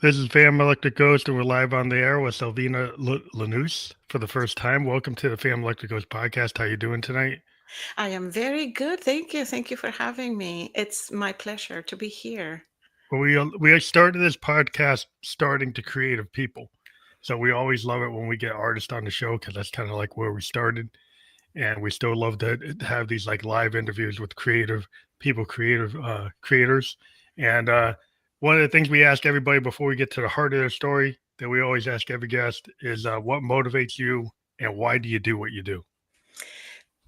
This is Fam Electric Ghost, and we're live on the air with Silvina Lanusse for the first time. Welcome to the Fam Electric Ghost podcast. How you doing tonight? I am very good. Thank you. Thank you for having me. It's my pleasure to be here. Well, we started this podcast starting to creative people, so we always love it when we get artists on the show because that's kind of like where we started, and we still love to have these like live interviews with creative people, creative creators, and one of the things we ask everybody before we get to the heart of their story that we always ask every guest is what motivates you and why do you do what you do?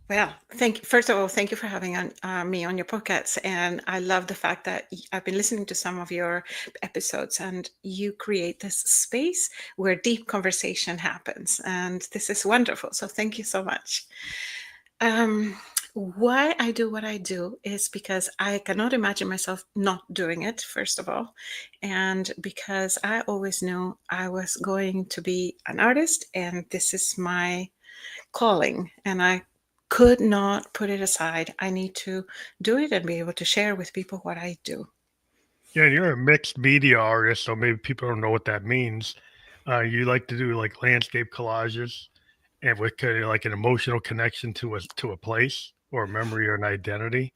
Well, thank you. First of all, thank you for having me on your podcast. And I love the fact that I've been listening to some of your episodes, and you create this space where deep conversation happens. And this is wonderful. So thank you so much. Um, why I do what I do is because I cannot imagine myself not doing it, first of all. And because I always knew I was going to be an artist, and this is my calling, and I could not put it aside. I need to do it and be able to share with people what I do. Yeah, you're a mixed media artist, so maybe people don't know what that means. You like to do like landscape collages and with kind of like an emotional connection to a place or a memory or an identity.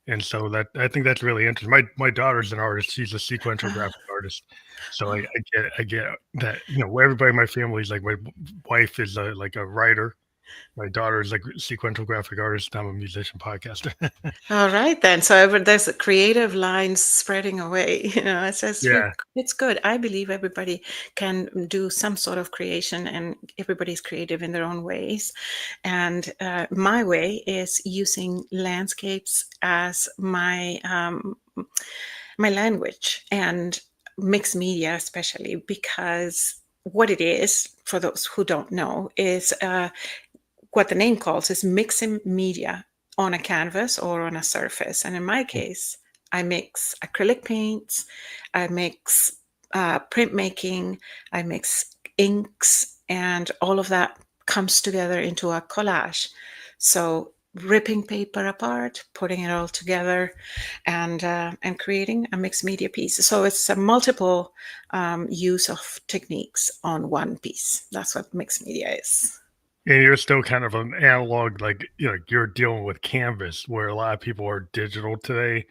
And so that I think that's really interesting. My daughter's an artist. She's a sequential Ah, graphic artist. So oh, I get that, everybody in my family is like my wife is like a writer. My daughter is like sequential graphic artist. I'm a musician podcaster. all right then. So there's a creative lines spreading away. Yeah. It's good. I believe everybody can do some sort of creation, and everybody's creative in their own ways. And my way is using landscapes as my language, and mixed media, especially because what it is, for those who don't know, is what the name calls is mixing media on a canvas or on a surface. And in my case, I mix acrylic paints, I mix printmaking, I mix inks, and all of that comes together into a collage. So ripping paper apart, putting it all together, and creating a mixed media piece. So it's a multiple use of techniques on one piece. That's what mixed media is. And you're still kind of an analog, like, you're dealing with canvas where a lot of people are digital today.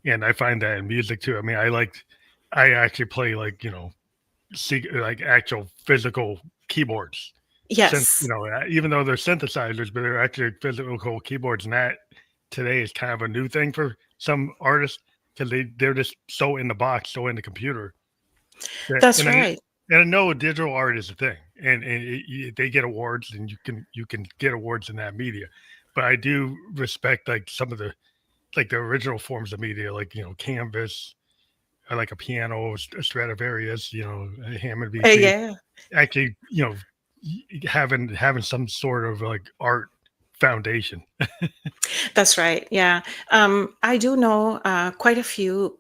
And I find that in music too. I mean, I actually play like, like actual physical keyboards. Yes. Even though they're synthesizers, but they're actually physical keyboards. And that today is kind of a new thing for some artists because they're just so in the box, so in the computer. That, That's right. and I know digital art is a thing, they get awards, and you can get awards in that media. But I do respect like some of the like the original forms of media, like Canvas, or like a piano, a Stradivarius, a Hammond BC. Yeah, Actually, having some sort of like art foundation. that's right. Yeah. I do know quite a few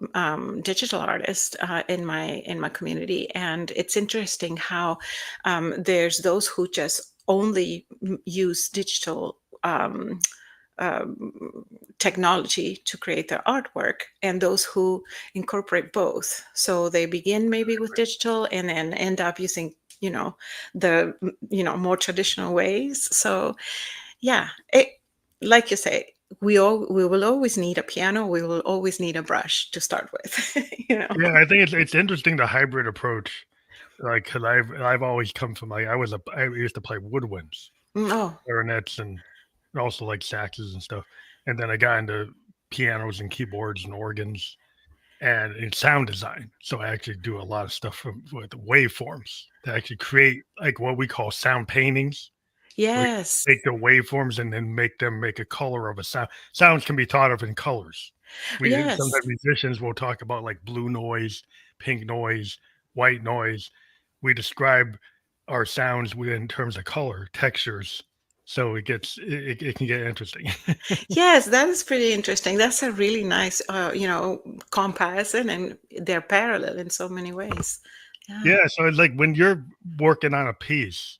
digital artists in my community, and it's interesting how there's those who just only use digital technology to create their artwork, and those who incorporate both. So they begin maybe with digital and then end up using, the more traditional ways. So yeah, like you say, we will always need a piano. We will always need a brush to start with. you know. Yeah, I think it's interesting the hybrid approach. Like, cause I've always come from like I used to play woodwinds, Oh, clarinets, and also like saxes and stuff. And then I got into pianos and keyboards and organs and in sound design. So I actually do a lot of stuff with waveforms to actually create like what we call sound paintings. We yes, take the waveforms and then make a color of a sound. Sounds can be thought of in colors. We yes. sometimes musicians will talk about like blue noise, pink noise, white noise. We describe our sounds within terms of color, textures. So it can get interesting. Yes, that is pretty interesting. That's a really nice, comparison, and they're parallel in so many ways. Yeah. Yeah, so it's like when you're working on a piece,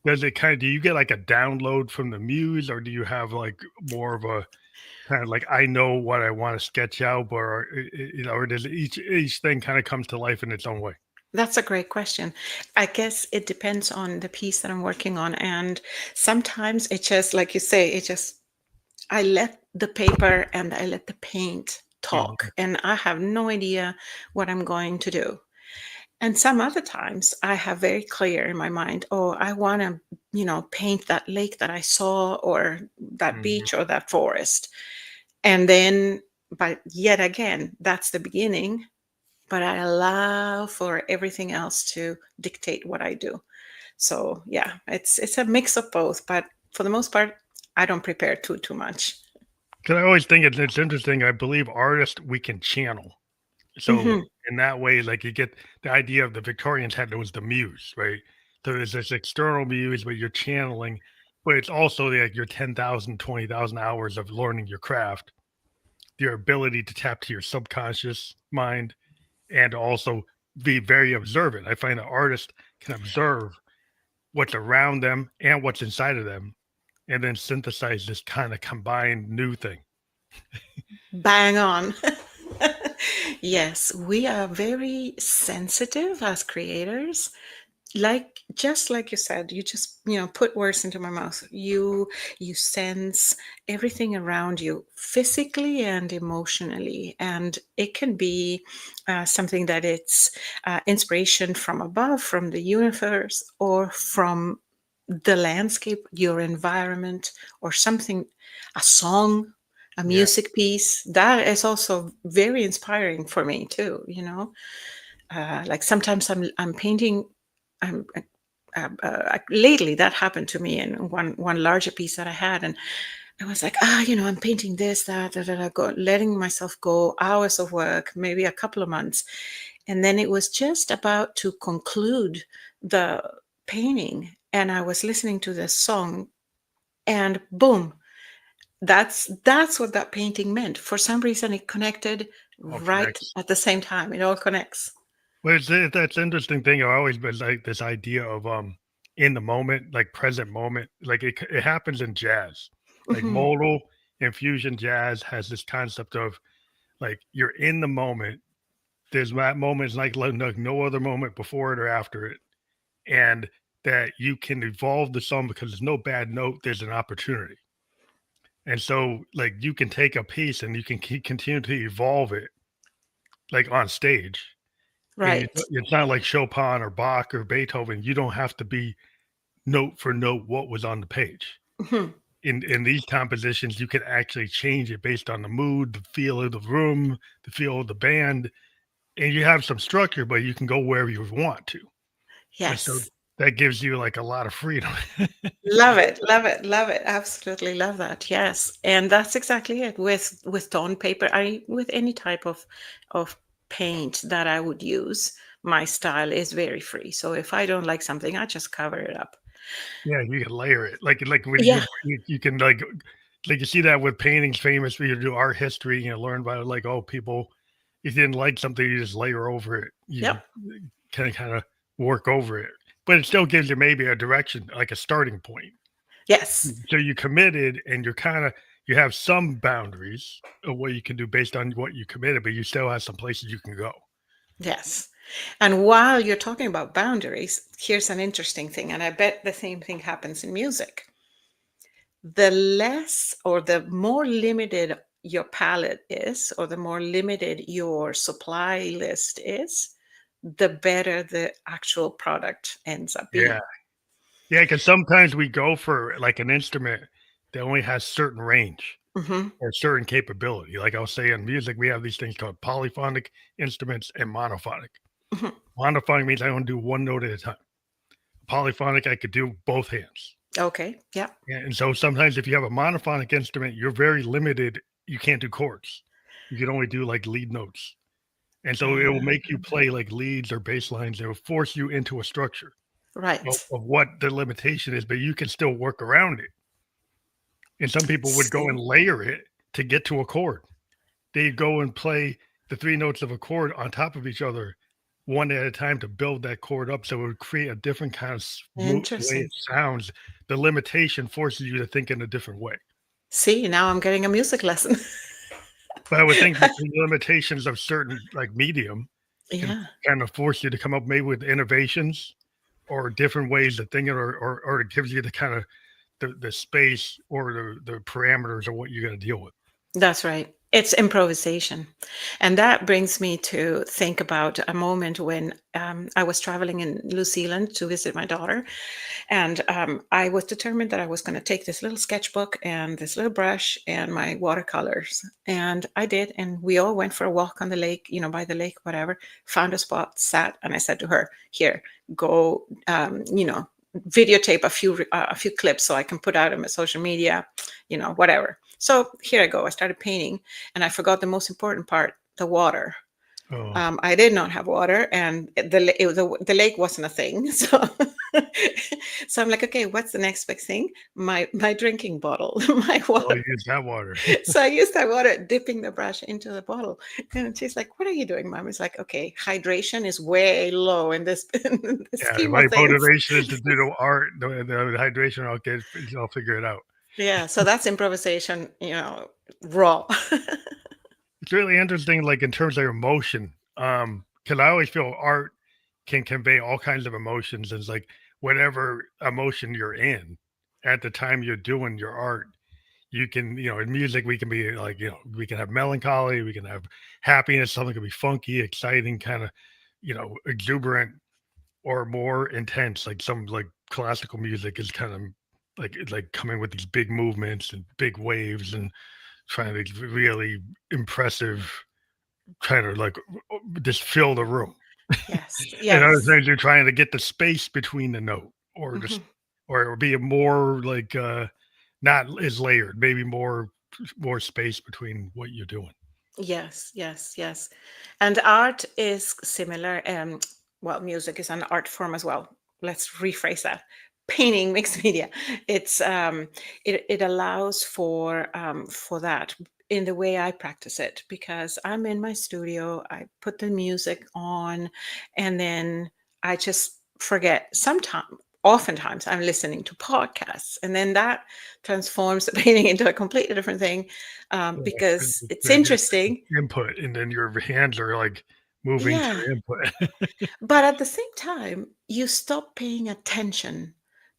does it kind of do you get like a download from the muse, or do you have like more of a kind of like I know what I want to sketch out, or or does each thing kind of comes to life in its own way? That's a great question. I guess it depends on the piece that I'm working on. And sometimes it just, like you say, it just, I let the paper and I let the paint talk, Mhm. and I have no idea what I'm going to do. And some other times I have very clear in my mind, oh, I want to, paint that lake that I saw, or that Mhm. beach, or that forest. And then, but yet again, that's the beginning, but I allow for everything else to dictate what I do. So yeah, it's a mix of both, but for the most part, I don't prepare too much. 'Cause I always think it's interesting, I believe artists we can channel. So, Hmm. in that way, like, you get the idea of the Victorians had was the muse, right? So there's this external muse, but you're channeling, but it's also like your 10,000, 20,000 hours of learning your craft, your ability to tap to your subconscious mind, and also be very observant. I find that artists can observe what's around them and what's inside of them, and then synthesize this kind of combined new thing. Bang on. Yes, we are very sensitive as creators. Like, just like you said, you just, put words into my mouth. You sense everything around you physically and emotionally, and it can be something that it's inspiration from above, from the universe, or from the landscape, your environment, or something, a song, a Yeah. music piece. That is also very inspiring for me too, like sometimes I'm painting. I'm lately that happened to me in one larger piece that I had, and I was like, I'm painting this, that, letting myself go, hours of work, maybe a couple of months, and then it was just about to conclude the painting, and I was listening to this song, and boom, that's what that painting meant. For some reason, it connected All right connects. at the same time. It all connects. Well, that's interesting thing. I always been like this idea of in the moment, like present moment. Like it happens in jazz, like Hmm. modal and fusion jazz has this concept of like you're in the moment. There's that moment like no other moment before it or after it, and that you can evolve the song because there's no bad note. There's an opportunity, and so like you can take a piece and you can continue to evolve it like on stage. And Right. it's not like Chopin or Bach or Beethoven, you don't have to be note for note what was on the page. Mhm. In these compositions, you can actually change it based on the mood, the feel of the room, the feel of the band, and you have some structure, but you can go wherever you want to. And so Yes. that gives you, like, a lot of freedom. Love it, love it, love it. Absolutely love that. Yes. And that's exactly it with tone paper. I with any type of paint that I would use, my style is very free. So if I don't like something, I just cover it up. Yeah, you can layer it. Like, when Yeah. you can, like, you see that with paintings famous where you do art history, learn about it, like, oh, people if you didn't like something, you just layer over it. You Yep. kinda work over it, but it still gives you maybe a direction, like a starting point. Yes. So you committed and you have some boundaries of what you can do based on what you committed, but you still have some places you can go. Yes. And while you're talking about boundaries, here's an interesting thing, and I bet the same thing happens in music. The less or the more limited your palette is, or the more limited your supply list is, the better the actual product ends up Yeah. being. Yeah, because sometimes we go for, like, an instrument that only has certain range Hmm. or certain capability. Like I'll say in music, we have these things called polyphonic instruments and monophonic. Hmm. Monophonic means I only do one note at a time. Polyphonic, I could do both hands. Okay. Yeah. And so sometimes if you have a monophonic instrument, you're very limited. You can't do chords. You can only do like lead notes. And so it will Uh, make you play like leads or bass lines. It will force you into a structure right. of what the limitation is, but you can still work around it. And some people would go and See, layer it to get to a chord. They go and play the three notes of a chord on top of each other, one at a time to build that chord up. So it would create a different kind of way interesting. it sounds. The limitation forces you to think in a different way. See, now I'm getting a music lesson. But I would think with the limitations of certain like medium, can Yeah. kind of force you to come up maybe with innovations or different ways of thinking, or it gives you the kind of the space or the parameters of what you're going to deal with. That's right. It's improvisation. And that brings me to think about a moment when I was traveling in New Zealand to visit my daughter. And I was determined that I was going to take this little sketchbook and this little brush and my watercolors. And I did. And we all went for a walk on the lake, by the lake, whatever, found a spot, sat. And I said to her, here, go, videotape a few clips so I can put out on my social media, whatever. So here I go. I started painting and I forgot the most important part, the water. Oh, I did not have water, and the lake wasn't a thing. So, so I'm like, okay, what's the next big thing? My drinking bottle, my oh, water. you use that water. So I used that water, dipping the brush into the bottle, and she's like, "What are you doing, Mom?" It's like, okay, hydration is way low in this in the Yeah, scheme my of things. motivation is to do the art, the hydration. I'll figure it out. Yeah, so that's improvisation, raw. It's really interesting, like in terms of emotion. Because I always feel art can convey all kinds of emotions. It's like whatever emotion you're in at the time you're doing your art, you can, in music, we can be like, we can have melancholy, we can have happiness, something can be funky, exciting, kind of, exuberant or more intense. Like some like classical music is kind of like coming with these big movements and big waves and trying to be really impressive, kind of like just fill the room. Yes, And other yes. things you're trying to get the space between the note or just Mhm. or be a more like not as layered, maybe more space between what you're doing. Yes, yes, yes. And art is similar. Well, music is an art form as well. Let's rephrase that. Painting, mixed media. It allows for that in the way I practice it, because I'm in my studio, I put the music on, and then I just forget. Oftentimes I'm listening to podcasts, and then that transforms the painting into a completely different thing, Yeah, because and it's to get interesting. input, and then your hands are like moving to Yeah. the input. But at the same time, you stop paying attention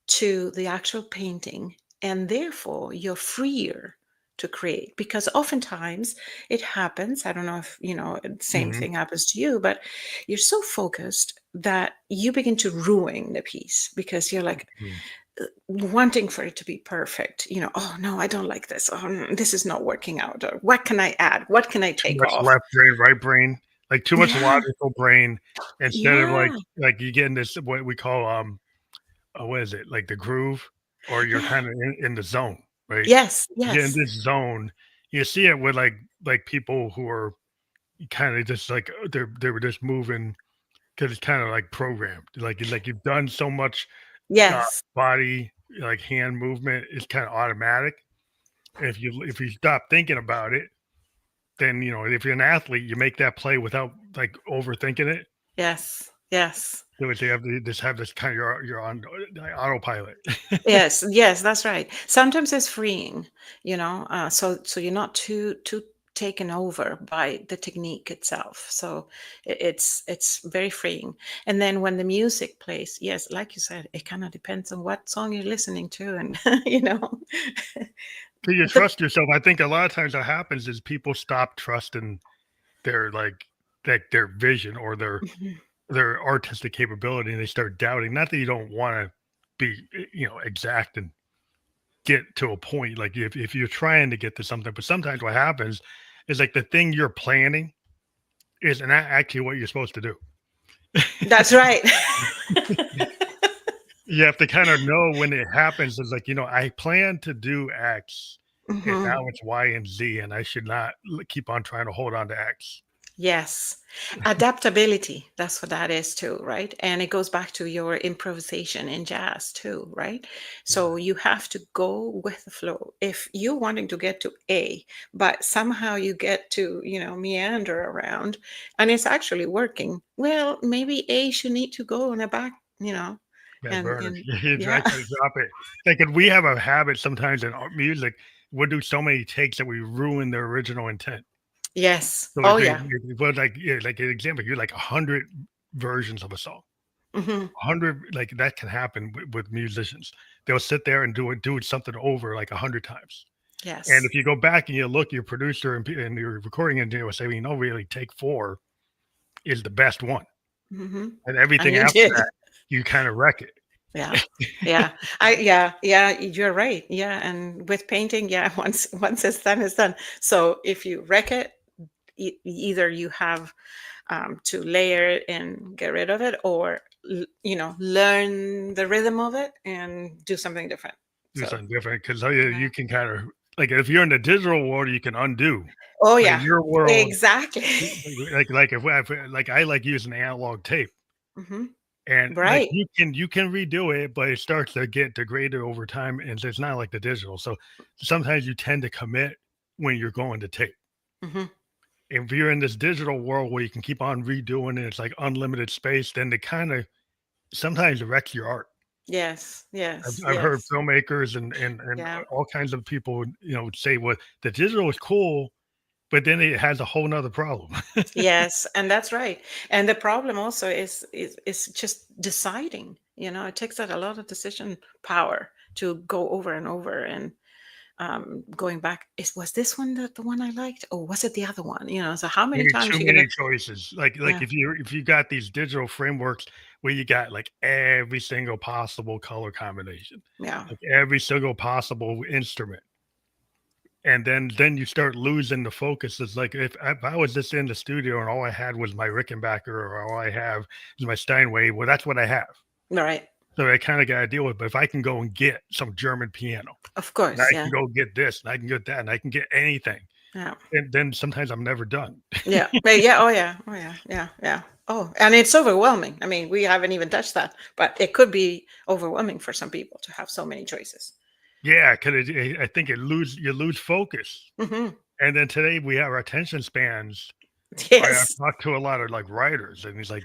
to the actual painting, and therefore you're freer to create, because oftentimes it happens. I don't know if, the same Mhm. thing happens to you, but you're so focused that you begin to ruin the piece because you're like, Mhm. wanting for it to be perfect. Oh no, I don't like this. Oh, this is not working out. Or what can I add? What can I Too take much off? left brain, right brain, like too much Yeah, logical brain instead of yeah, like you get in this what we call what is it, like the groove, or you're yeah. kind of in the zone, right? Yes, You get in yes, this zone. You see it with like people who are kind of just like they were just moving because it's kind of like programmed. Like you've done so much uh, yes, body like hand movement is kind of automatic. And if you stop thinking about it, then if you're an athlete, you make that play without like overthinking it. yes, yes, So you have to just have this kind of you're on autopilot. yes, yes. That's right. Sometimes it's freeing, so you're not too taken over by the technique itself. So it's very freeing. And then when the music plays, yes, like you said, it kind of depends on what song you're listening to, and So you the trust yourself. I think a lot of times what happens is people stop trusting their their vision or Mhm. their artistic capability, and they start doubting. Not that you don't want to be exact and get to a point, like if you're trying to get to something, but sometimes what happens is like the thing you're planning isn't actually what you're supposed to do. That's right. You have to kind of know when it happens. It's like, I plan to do X, and now Mhm. it's Y and Z, and I should not keep on trying to hold on to X. Yes. Adaptability, that's what that is too, right? And it goes back to your improvisation in jazz too, right? Yeah, So you have to go with the flow. If you're wanting to get to A, but somehow you get to, meander around and it's actually working, well, maybe A should need to go in the back, that burner. and You yeah. try to drop it. Like, and we have a habit sometimes in our music. We'll do so many takes that we ruin the original intent. Yes. So Oh yeah. but like, yeah, like an example, you're like 100 versions of a song. Hmm. 100, like that can happen with musicians. They'll sit there and do it something over like 100 times. And Yes. if you go back and you look, your producer and your recording engineer will say, well, really, take four is the best one. Hmm. And And everything you after did. that, you kind of wreck it. Yeah. Yeah. Yeah, you're right. Yeah. And with painting, yeah, once it's done. So if you wreck it, either you have to layer it and get rid of it, or learn the rhythm of it and do something different. Do So something different because yeah. you can kind of, like, if you're in the digital world, you can undo. Oh But in yeah, your world, exactly. like I like using analog tape, Hmm. and like Right. you can redo it, but it starts to get degraded over time, and so it's not like the digital. So sometimes you tend to commit when you're going to tape. Hmm. If you're in this digital world where you can keep on redoing it, it's like unlimited space, then it kind of sometimes wrecks your art. Yes, yes, I've heard yes. filmmakers and Yeah. all kinds of people, say, "Well, the digital is cool, but then it has a whole nother problem." Yes, and that's right. And the problem also is just deciding. It takes out a lot of decision power to go over and over and going back. Was this one the one I liked? Or was it the other one? So how many Maybe times too you many gonna? choices. Like Yeah, if you got these digital frameworks where you got like every single possible color combination, yeah, like every single possible instrument, and then you start losing the focus. It's like if I was just in the studio and all I had was my Rickenbacker or all I have is my Steinway, well, that's what I have. right. So I kind of got to deal with. But if I can go and get some German piano, Of and I course, can yeah, go get this, and I can get that, and I can get anything, yeah, and then sometimes I'm never done. yeah, yeah. Oh yeah, oh yeah, yeah, yeah. Oh, and it's overwhelming. I mean, we haven't even touched that, but it could be overwhelming for some people to have so many choices. Yeah, because I think you lose focus. Hmm. And then today we have our attention spans. I've Yes. talked to a lot of like writers, and he's like,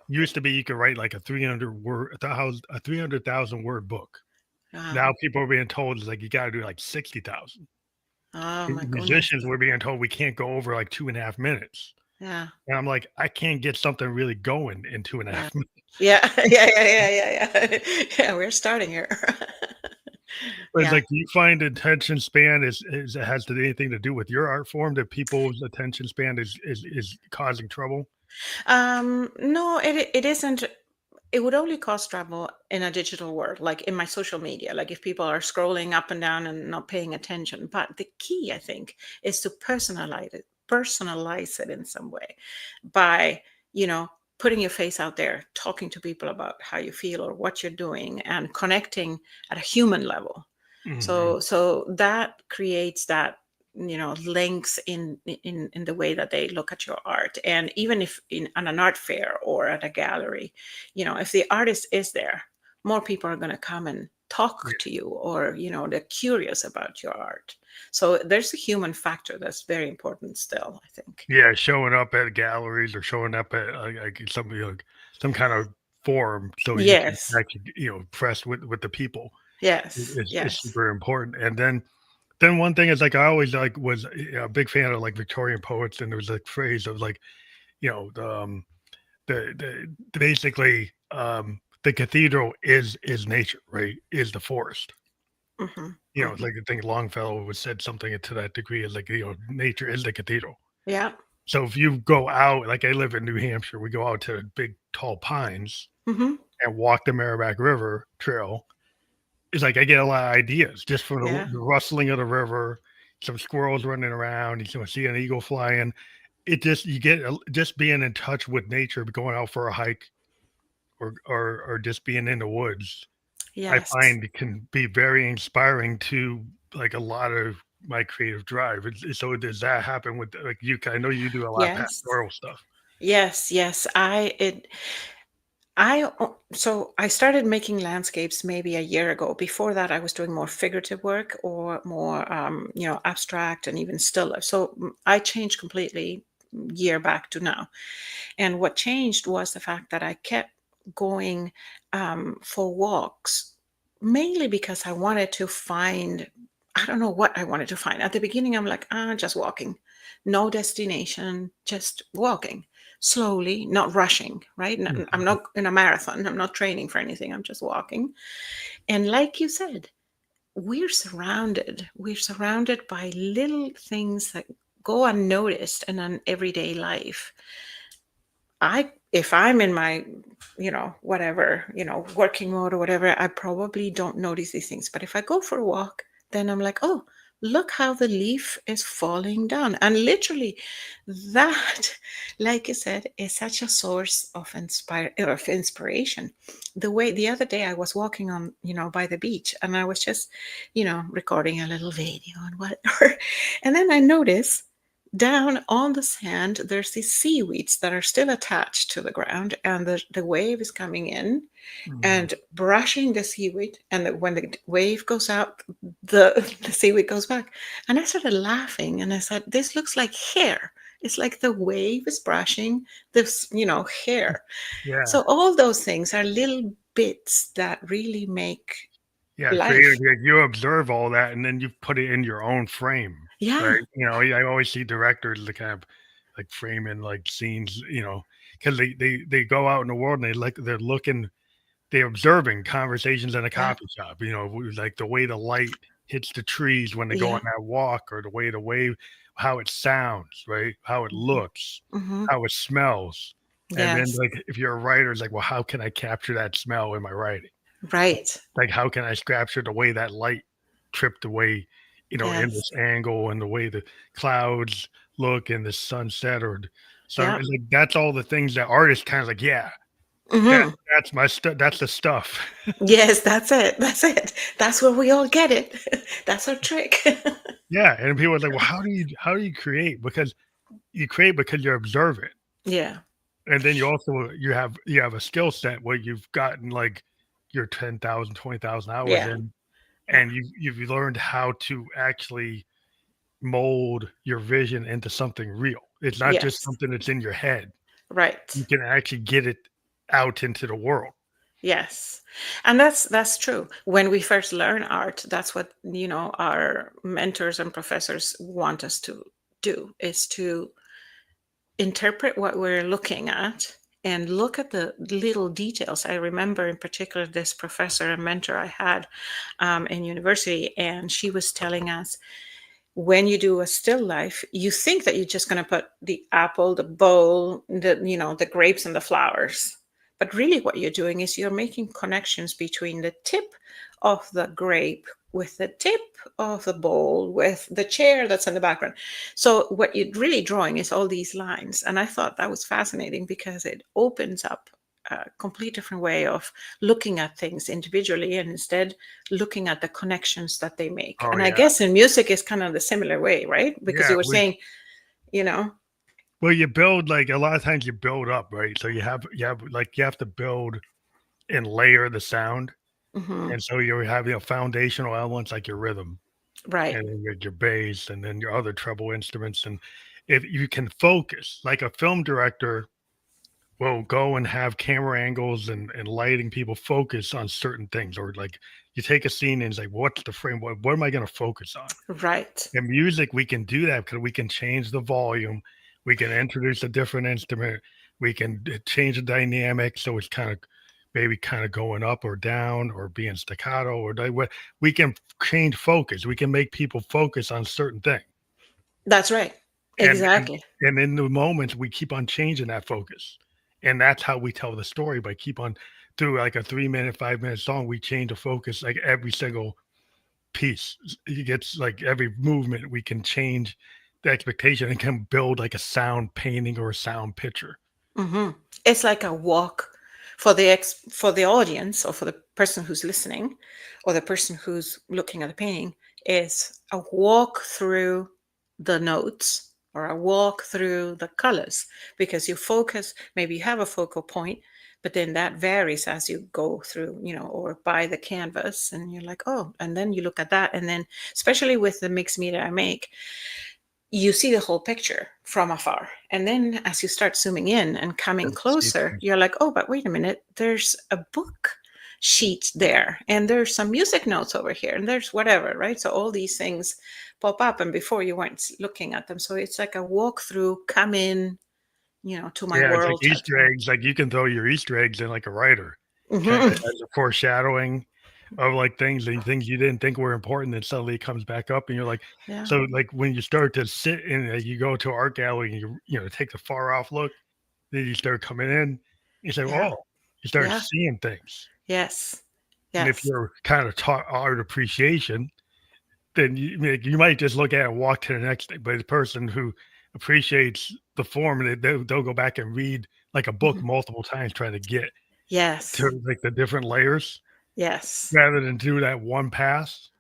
used to be you could write like a 300,000 word book. Wow. Now people are being told is like you got to do like 60,000. Oh my goodness. Musicians were being told we can't go over like 2.5 minutes. Yeah. And I'm like, I can't get something really going in two and a Yeah. half minutes. Yeah. Yeah. Yeah. Yeah. Yeah. Yeah. Yeah. We're starting here. But it's Yeah. like, do you find attention span is has to anything to do with your art form that people's attention span is causing trouble? No, it isn't. It would only cause trouble in a digital world, like in my social media, like if people are scrolling up and down and not paying attention. But the key, I think, is to personalize it in some way by, you know, putting your face out there, talking to people about how you feel or what you're doing and connecting at a human level. Mhm. So that creates that links in the way that they look at your art. And even if on an art fair or at a gallery, if the artist is there, more people are going to come and talk to you, or they're curious about your art. So there's a human factor that's very important still, I think. Yeah, showing up at galleries or showing up at, like, some kind of forum so you can Yes, actually, press with the people yes, is yes. super important. And then one thing is, like, I always, like, was a big fan of, like, Victorian poets, and there was a phrase of, like, basically, the cathedral is nature, right? Is the forest. Hmm. Like, Hmm. I think Longfellow was said something to that degree, is like, nature is the cathedral. Yeah. So if you go out, like I live in New Hampshire, we go out to big tall pines Hmm. and walk the Merrimack River Trail. It's like I get a lot of ideas just from Yeah. the rustling of the river, some squirrels running around, you can see an eagle flying. It just you get just being in touch with nature, going out for a hike or just being in the woods. I Yes. find it can be very inspiring to like a lot of my creative drive. So does that happen with like you? I know you do a lot of Yes. pastoral stuff. Yes. Yes. So I started making landscapes maybe a year ago. Before that, I was doing more figurative work or more, abstract and even still life. So I changed completely year back to now. And what changed was the fact that I kept going for walks, mainly because I wanted to find, I don't know what I wanted to find. At the beginning, I'm like, just walking. no destination, just walking slowly, not rushing, right? I'm Mhm. not in a marathon, I'm not training for anything, I'm just walking. And like you said, we're surrounded by little things that go unnoticed in an everyday life. If I'm in my, whatever, working mode or whatever, I probably don't notice these things. But if I go for a walk, then I'm like, oh, look how the leaf is falling down. And literally that, like you said, is such a source of inspiration. The other day I was walking on, by the beach, and I was just, recording a little video and whatever. And then I noticed down on the sand, there's these seaweeds that are still attached to the ground, and the wave is coming in Mhm. and brushing the seaweed. And when the wave goes out, the seaweed goes back. And I started laughing and I said, this looks like hair. It's like the wave is brushing this, hair. Yeah. So all those things are little bits that really make Yeah, creative. life. Like you observe all that, and then you put it in your own frame, Yeah, right? I always see directors that kind of like framing like scenes, because they go out in the world and they're observing conversations in a yeah, coffee shop. Like the way the light hits the trees when they go on yeah. that walk, or the way the wave, how it sounds, right? How it Hmm. looks, Hmm. how it smells, and then Yes, like if you're a writer, it's like, well, how can I capture that smell in my writing? right. Like, how can I capture the way that light tripped away, in Yes. this angle, and the way the clouds look and the sunset or sun. Yeah. It's like that's all the things that artists kind of like, yeah, that Hmm. that's my stuff. That's the stuff. Yes, that's it. That's it. That's where we all get it. That's our trick. Yeah, and people are like, well, how do you create? Because you create because you're observant, Yeah. and then you have a skill set where you've gotten like your 10,000, 20,000 hours Yeah. in, Yeah. and you've learned how to actually mold your vision into something real. It's not just Yes. something that's in your head. You Right. can actually get it out into the world. Yes. And that's true. When we first learn art, that's what, our mentors and professors want us to do, is to interpret what we're looking at and look at the little details. I remember in particular this professor and mentor I had in university, and she was telling us, when you do a still life, you think that you're just going to put the apple, the bowl, the grapes and the flowers. But really what you're doing is you're making connections between the tip of the grape with the tip of the bowl with the chair that's in the background. So what you're really drawing is all these lines. And I thought that was fascinating because it opens up a complete different way of looking at things individually, and instead looking at the connections that they make. Oh And I yeah, guess in music is kind of the similar way, right? Because yeah. you were saying, you know, Well, you build like a lot of times you build up, right? So you have to build and layer the sound, hmm, and so you have foundational elements like your rhythm, right, and then your bass, and then your other treble instruments, and if you can focus, like a film director will go and have camera angles and lighting people focus on certain things, or like you take a scene and it's like, what's the frame? What am I going to focus on? right. In music, we can do that because we can change the volume, we can introduce a different instrument, we can change the dynamic so it's kind of maybe kind of going up or down or being staccato or what. We can change focus. We can make people focus on certain things, That's right. and and Exactly. and in the moments we keep on changing that focus, and that's how we tell the story by keep on through like a 3 minute 5 minute song. We change the focus like every single piece. It gets like every movement we can change the expectation and can build like a sound painting or a sound picture. Hmm. It's like a walk for for the audience, or for the person who's listening, or the person who's looking at the painting, is a walk through the notes or a walk through the colors, because you focus, maybe you have a focal point, but then that varies as you go through, or by the canvas, and you're like, oh, and then you look at that, and then especially with the mixed media I make, you see the whole picture from afar. And then as you start zooming in and coming And see closer, things. you're like, oh, but wait a minute, there's a book. sheet there, and there's some music notes over here, and there's whatever, right? So all these things pop up, and before you weren't looking at them. So it's like a walkthrough, come in, to my Yeah, it's like world type Easter thing. eggs. Like you can throw your Easter eggs in like a writer, kind of Hmm. as a foreshadowing of like things you didn't think were important, then suddenly it comes back up, and you're like, Yeah. so like when you start to sit in, you go to art gallery and you take the far off look, then you start coming in, you say, Yeah. oh, you start Yeah. seeing things, Yes. and if Yes. you're kind of taught art appreciation, then you might just look at it and walk to the next thing. But the person who appreciates the form, they'll go back and read like a book Mhm. multiple times trying to get to Yes. like the different layers Yes. rather than do that one pass.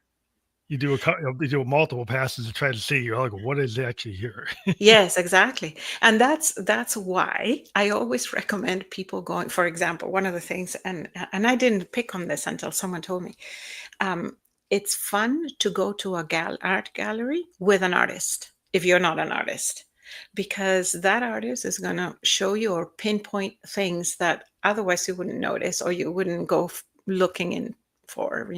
You do multiple passes to try to see. You're like, what is actually here? Yes, exactly. And that's why I always recommend people going, for example, one of the things, and I didn't pick on this until someone told me. Um, it's fun to go to a art gallery with an artist if you're not an artist, because that artist is going to show you or pinpoint things that otherwise you wouldn't notice or you wouldn't go looking in for.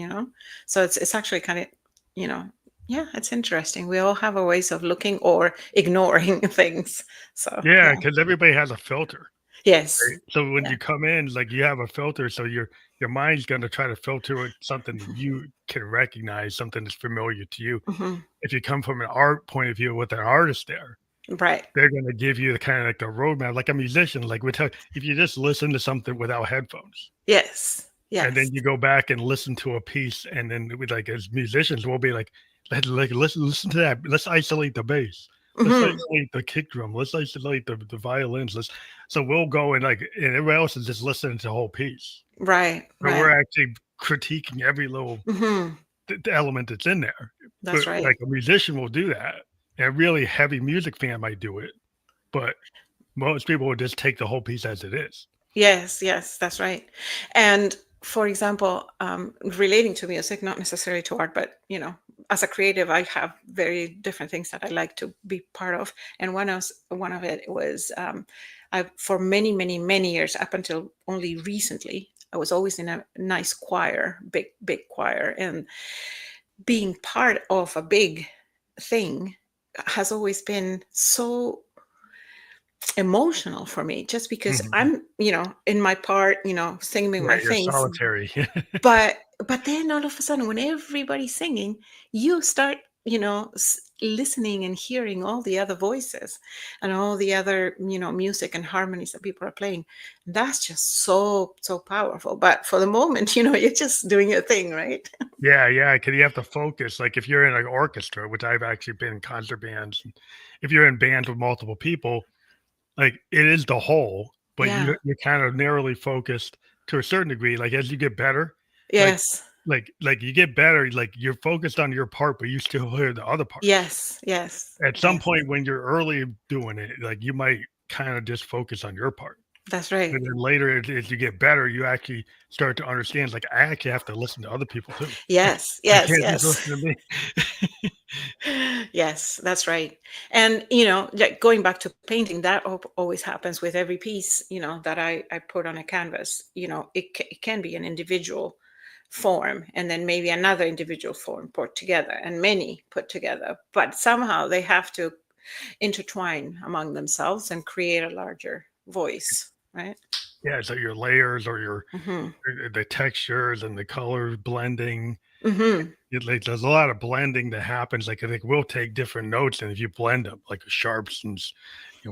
So it's actually kind of, you know, yeah, it's interesting. We all have our ways of looking or ignoring things. So Yeah, yeah. because everybody has a filter. Right? Yes. So when Yeah. you come in, like you have a filter, so your mind's going to try to filter it something that you can recognize, something that's familiar to you. Hmm. If you come from an art point of view with an artist there, Right. they're gonna give you the kinda like the roadmap, like a musician, like we talk if you just listen to something without headphones, Yes. and then Yes. you go back and listen to a piece, and then we like as musicians, we'll be like, listen to that. Let's isolate the bass. Let's Hmm. isolate the kick drum. Let's isolate the violins. Let's so we'll go and everybody else is just listening to the whole piece. Right. But Right. we're actually critiquing every little Hmm. element that's in there. But That's right. like a musician will do that. And a really heavy music fan might do it. But most people would just take the whole piece as it is. Yes, yes, that's right. And for example, relating to music, not necessarily to art, but as a creative, I have very different things that I like to be part of. And one of it was I for many, many, many years, up until only recently, I was always in a nice choir, big, big choir, and being part of a big thing has always been so emotional for me, just because Mhm. I'm, in my part, singing my Right, you're things. solitary. But then all of a sudden, when everybody's singing, you start, listening and hearing all the other voices and all the other, music and harmonies that people are playing. That's just so, so powerful. But for the moment, you're just doing your thing, right? Yeah, yeah, because you have to focus, like, if you're in an orchestra, which I've actually been in concert bands, and if you're in bands with multiple people, like, it is the whole, but Yeah. you're kind of narrowly focused to a certain degree, like, as you get better, like Yes. you get better, like, you're focused on your part, but you still hear the other parts. Yes. Yes. At some Yes. point when you're early doing it, like, you might kinda just focus on your part. That's right. And then later, as you get better, you actually start to understand, like, I actually have to listen to other people too. Yes. I Yes. can't just Yes. listen to me. Yes, that's right. And like going back to painting, that always happens with every piece, that I put on a canvas. It can be an individual form, and then maybe another individual form put together, and many put together. But somehow they have to intertwine among themselves and create a larger voice, right? Yeah, so your layers or your Hmm. the textures and the colors blending. Hmm. There's a lot of blending that happens. Like I think we'll take different notes, and if you blend them, like sharps and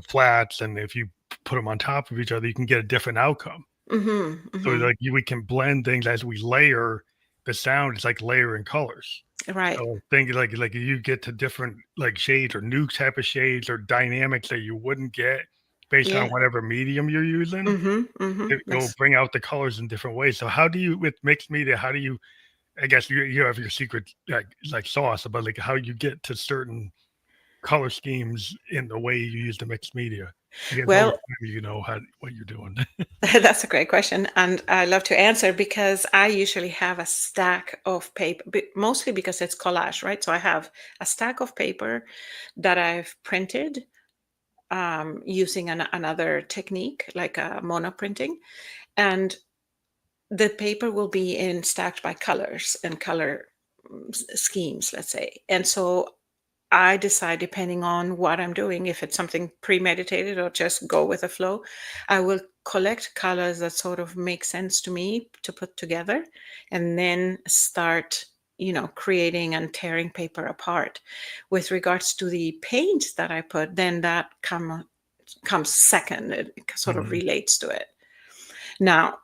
flats, and if you put them on top of each other, you can get a different outcome. Hmm. So Hmm. like we can blend things as we layer the sound. It's like layering colors. Right. So think like you get to different like shades or new type of shades or dynamics that you wouldn't get based on Yeah. whatever medium you're using. Hmm. Hmm. It'll That's bring out the colors in different ways. So how do you with mixed media? How do you? I guess you have your secret like sauce, but like how you get to certain color schemes in the way you use the mixed media. I guess over well. time you know how what you're doing. That's a great question, and I love to answer because I usually have a stack of paper, mostly because it's collage, right? So I have a stack of paper that I've printed using another technique, like mono printing, and the paper will be in stacked by colors and color schemes, let's say. And so I decide, depending on what I'm doing, if it's something premeditated or just go with the flow, I will collect colors that sort of make sense to me to put together, and then start, creating and tearing paper apart. With regards to the paint that I put, then that comes second. It sort of Mhm. relates to it. Now,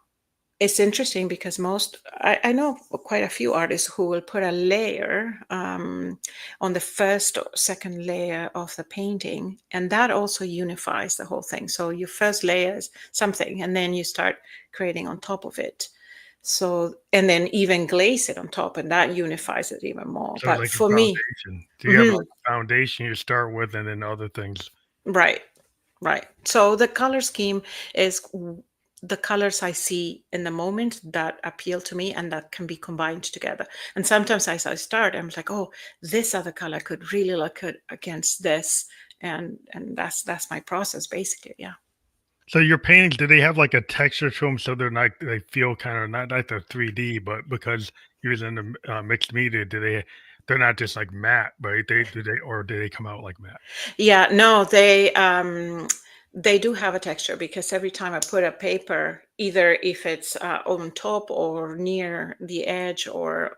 it's interesting because I know quite a few artists who will put a layer on the first or second layer of the painting, and that also unifies the whole thing. So your first layer is something, and then you start creating on top of it. So, and then even glaze it on top, and that unifies it even more. So But like a for me, foundation. Do you have mhm, like a foundation you start with and then other things? right. Right. So the color scheme is the colors I see in the moment that appeal to me and that can be combined together. And sometimes as I start, I'm like, oh, this other color could really look good against this. And that's my process basically. Yeah. So your paintings, do they have like a texture to them so they're not they feel kind of not like they're 3D, but because you're using the mixed media, they're not just like matte, right? Do they come out like matte? Yeah, no, they do have a texture because every time I put a paper, either if it's on top or near the edge, or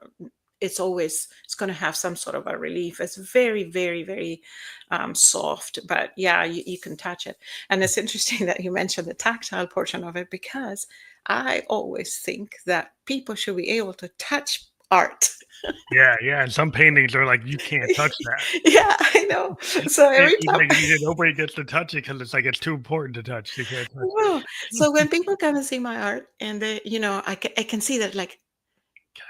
it's going to have some sort of a relief. It's very, very, very soft, but yeah, you can touch it. And it's interesting that you mentioned the tactile portion of it, because I always think that people should be able to touch art. Yeah, yeah. And some paintings are like you can't touch that. Yeah, I know. So every It's time. like nobody gets to touch it because it's like it's too important to touch. You can't touch Wow. So when people come and see my art, and they, I can see that, like,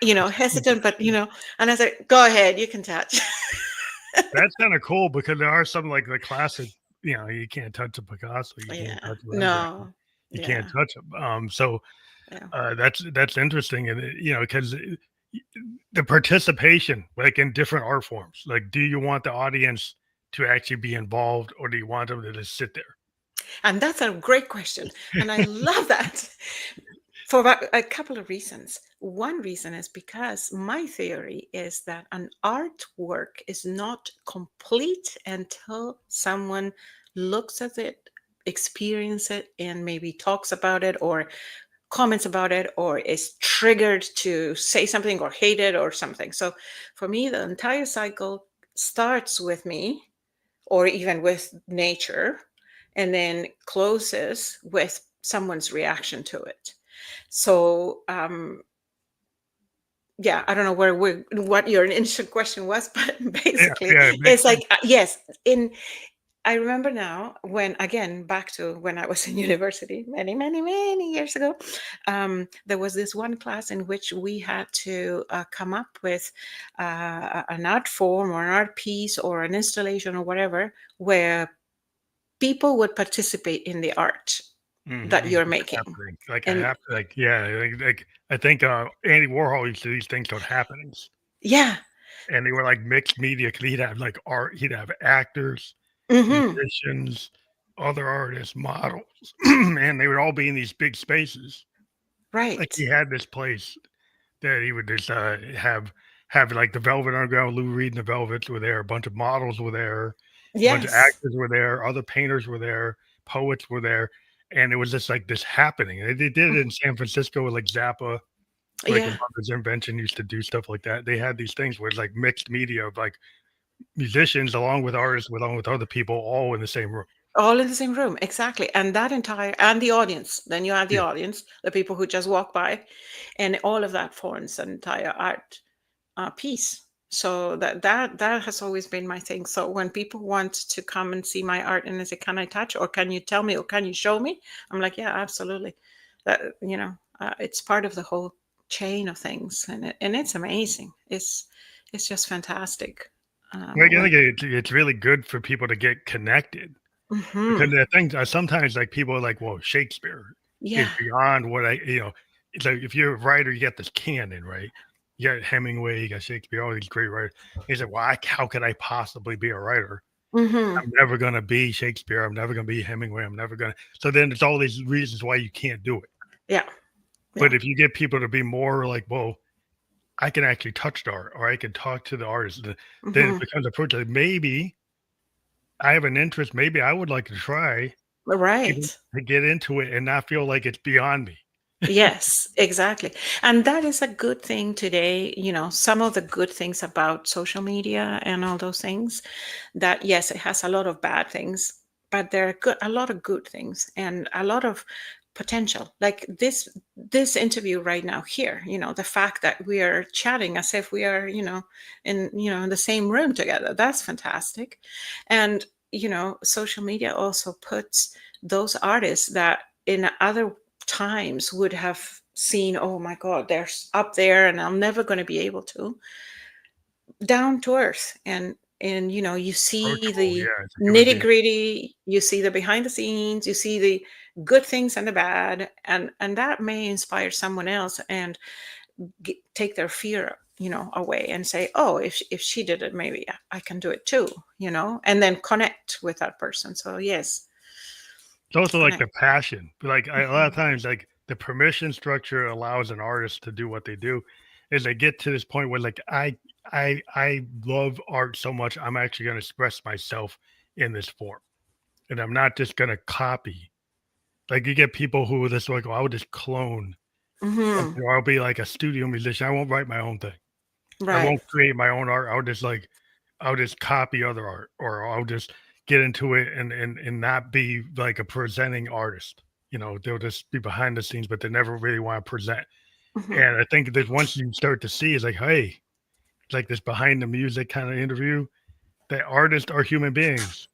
hesitant, but, and I say, go ahead, you can touch. That's kind of cool because there are some like the classic, you can't touch a Picasso, you can't Yeah. touch Rembrandt, No. you can't Yeah. touch them. So Yeah. that's interesting, and because the participation, like in different art forms, like do you want the audience to actually be involved, or do you want them to just sit there? And that's a great question. And I love that for a couple of reasons. One reason is because my theory is that an artwork is not complete until someone looks at it, experience it, and maybe talks about it or comments about it, or is triggered to say something or hate it or something. So for me, the entire cycle starts with me, or even with nature, and then closes with someone's reaction to it. So yeah, I don't know what your initial question was, but Yeah, basically yeah, it makes it's like sense. yes, in I remember now, when, again, back to when I was in university many, many, many years ago, there was this one class in which we had to come up with an art form or an art piece or an installation or whatever, where people would participate in the art that Mhm. you're It's making. happening. Like I And have to, like, yeah, I think Andy Warhol used to do these things called happenings, yeah, and they were like mixed media because he'd have like art, he'd have actors, hmm, musicians, other artists, models, and they would all be in these big spaces. Like right. he had this place that he would just have like the Velvet Underground, Lou Reed and the Velvets were there, a bunch of models were there, a bunch of Yes. actors were there, other painters were there, poets were there, and it was just like this happening. And they did it in San Francisco with like Zappa, like a Yeah. Mother's Invention used to do stuff like that. They had these things where it's like mixed media of like musicians along with artists, along with other people, all in the same room. All in the same room, exactly. And and the audience. Then you have the Yeah. audience, the people who just walk by, and all of that forms an entire art piece. So that has always been my thing. So when people want to come and see my art and they say, "Can I touch?" or "Can you tell me?" or "Can you show me?" I'm like, "Yeah, absolutely." That, it's part of the whole chain of things, and it's amazing. It's just fantastic. Like, I When think it's really good for people to get connected. Because hmm the things sometimes, like, people are like, "Well, Shakespeare is yeah. beyond what I," it's like if you're a writer, you got this canon, right? You got Hemingway, you got Shakespeare, all these great writers. He said, "Well, how could I possibly be a writer? hmm I'm never gonna be Shakespeare. I'm never gonna be Hemingway. I'm never gonna." So then there's all these reasons why you can't do it. Yeah. But Yeah. if you get people to be more like, well, I can actually touch the art, or I can talk to the artist, then it Hmm. becomes a project. Maybe I have an interest. Maybe I would like to try even Right. to get into it and not feel like it's beyond me. Yes, exactly. And that is a good thing today. Some of the good things about social media and all those things, that yes, it has a lot of bad things, but there are a lot of good things and a lot of potential. Like this interview right now here, the fact that we are chatting as if we are, in the same room together. That's fantastic. And social media also puts those artists that in other times would have seen, oh my God, they're up there and I'm never going to be able to, down to earth. And you see Approachable, the yeah, it's a human nitty being. gritty, you see the behind the scenes, you see the good things and the bad, and that may inspire someone else and take their fear away and say, oh, if she did it, maybe I can do it too, and then connect with that person. So yes, It's also like connect. the passion. Like a lot of Mhm. times, like the permission structure allows an artist to do what they do. Is they get to this point where like I love art so much, I'm actually going to express myself in this form, and I'm not just going to copy. Like you get people who are just like, oh, I'll just clone Mhm. something, or I'll be like a studio musician. I won't write my own thing. I Right. won't create my own art. I'll just copy other art, or I'll just get into it and not be like a presenting artist. They'll just be behind the scenes, but they never really want to present. Mhm. And I think that once you start to see, it's like, hey, it's like this behind the music kind of interview. That artists are human beings,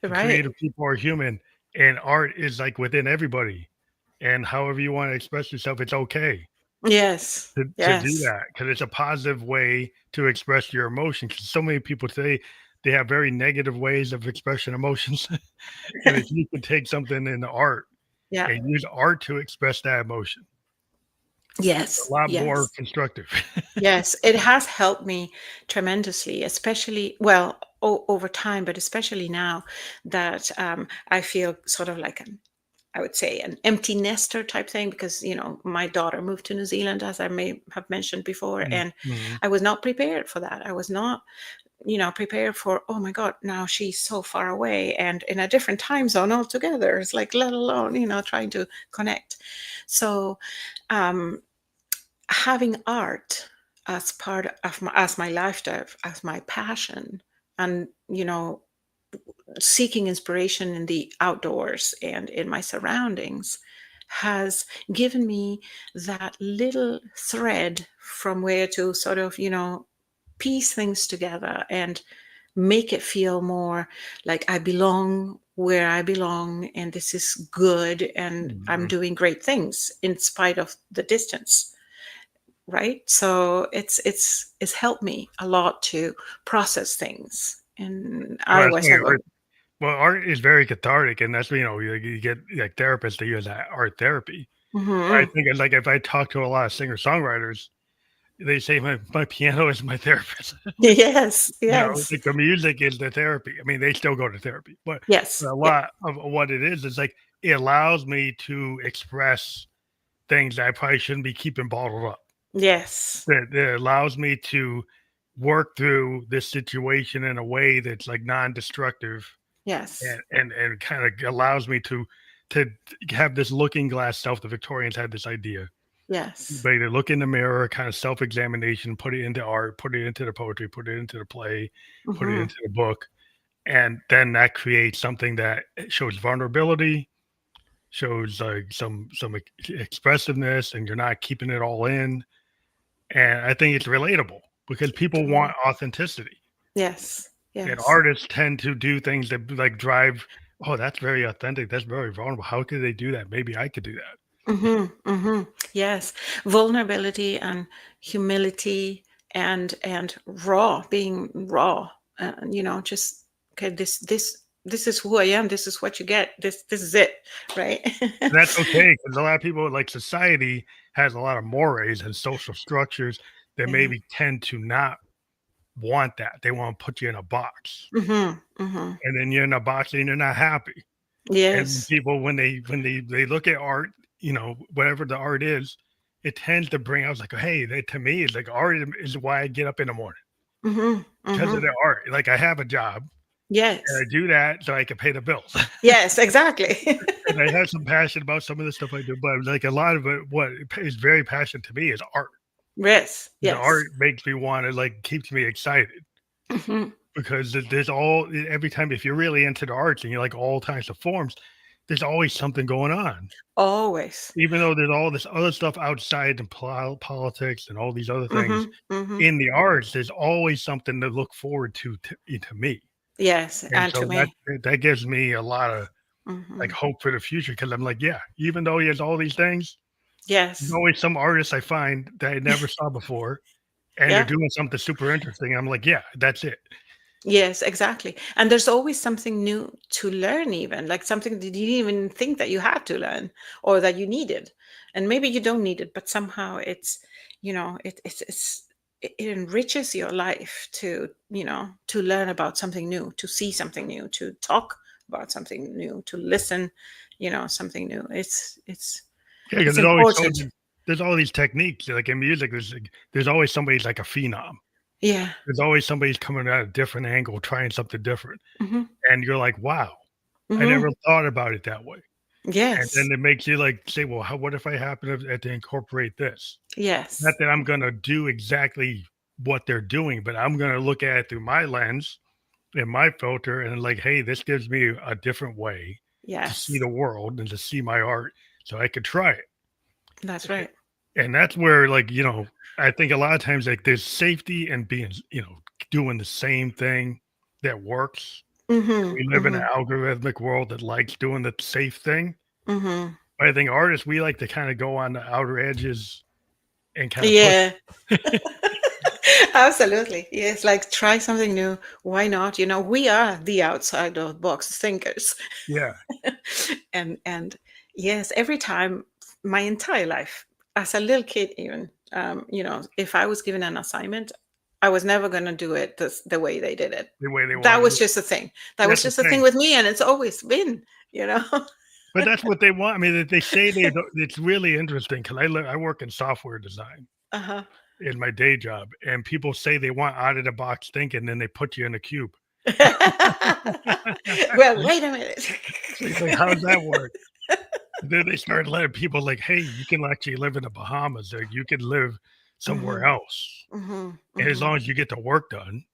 and Right. creative people are human, and art is like within everybody. And however you want to express yourself, it's okay Yes. to do Yes. that because it's a positive way to express your emotions. 'Cause so many people today, they have very negative ways of expressing emotions. And if you can take something in the art Yeah. and use art to express that emotion, it's a Yes. lot more Yes. constructive. Yes. It has helped me tremendously, especially, well, over time, but especially now that I feel sort of like I would say an empty nester type thing, because my daughter moved to New Zealand, as I may have mentioned before, Mm, and mhm. I was not prepared for that. I was not prepare for, oh my God, now she's so far away and in a different time zone altogether. It's like, let alone, trying to connect. So, um, having art as part of my lifestyle, as my passion, and, seeking inspiration in the outdoors and in my surroundings has given me that little thread from where to sort of, piece things together and make it feel more like I belong where I belong, and this is good, and I'm Mhm. doing great things in spite of the distance. Right. So it's helped me a lot to process things. And Well, that's otherwise why I would. art is very cathartic, and that's, you get like therapists that use that art therapy. I Hmm. think it's like if I talk to a lot of singer-songwriters, they say my piano is my therapist. Yes, yes, Like the music is the therapy. I mean, they still go to therapy, but yes, a yeah, lot of what it is like it allows me to express things that I probably shouldn't be keeping bottled up. yes, That allows me to work through this situation in a way that's like non-destructive yes, and kind of allows me to have this looking glass self. The Victorians had this idea. yes, But to look in the mirror, kind of self-examination, put it into art, put it into the poetry, put it into the play, put it hmm, into the book, and then that creates something that shows vulnerability, shows like some expressiveness, and you're not keeping it all in. And I think it's relatable because people want totally. authenticity, Yes, and yes. artists tend to do things that like drive. Oh, that's very authentic. That's very vulnerable. How could they do that? Maybe I could do that. Hmm. Hmm. Yes, vulnerability and humility and raw, being raw. Just okay. This is who I am. This is what you get. This is it, right? And that's okay because a lot of people like society has a lot of mores and social structures that Yeah. maybe tend to not want that. They want to put you in a box, Hmm. Hmm. and then you're in a box and you're not happy. And Yes. people when they look at art, whatever the art is, it tends to bring. I was like, hey, to me, it's like art is why I get up in the morning Mm-hmm. because of Mm-hmm. the art. Like I have a job and I Yes. do that so I can pay the bills. Yes, exactly. And I have some passion about some of the stuff I do, but like a lot of it, what is very passionate to me is art. Yes. The Yes. art makes me want to like keeps me excited Hmm. because there's all every time if you're really into the arts and you like all kinds of forms, there's always something going on. Always. Even though there's all this other stuff outside and politics and all these other things Hmm. Hmm. in the arts, there's always something to look forward to me. Yes, And and to so that me. that gives me a lot of like Hmm. hope for the future because I'm like, yeah, even though he has all these things, there's Yes. always some artists I find that I never saw before, and they're Yeah. doing something super interesting. I'm like, yeah, that's it. Yes, exactly. And there's always something new to learn, even like something that you didn't even think that you had to learn or that you needed. And maybe you don't need it, but somehow it's, it enriches your life to, to learn about something new, to see something new, to talk about something new, to listen, something new. Yeah, because It's important. there's all these techniques like in music. There's always somebody's like a phenom. Yeah. There's always somebody's coming at a different angle, trying something different, Hmm. and you're like, wow, I Hmm. never thought about it that way. And then Yes. it makes you like say, well, what if I happen to incorporate this? Not Yes. that I'm gonna do exactly what they're doing, but I'm gonna look at it through my lens and my filter and like, hey, this gives me a different way to see Yes. the world and to see my art, so I could try it. That's right. And that's where, like, I think a lot of times like there's safety in being, doing the same thing that works. Mhm, We live in an mhm, algorithmic world that likes doing the safe thing. mhm. But I think artists, we like to kind of go on the outer edges and kind of push. Yeah, absolutely. Yes, like try something new. Why not? We are the outside of box thinkers. Yeah. And yes, every time, my entire life, as a little kid even, if I was given an assignment, I was never going to do it the way they did it. The way they That wanted was it. just a thing. That was That's the just a thing thing. with me, and it's always been, you know. But that's what they want. I mean, they say they don't, it's really interesting because I work in software design Uh-huh. in my day job, and people say they want out of the box thinking, then they put you in a cube. Well, wait a minute. It's like, how does that work? Then they started letting people like, hey, you can actually live in the Bahamas, or you can live somewhere Mhm, else. mhm, And as mhm. long as you get the work done,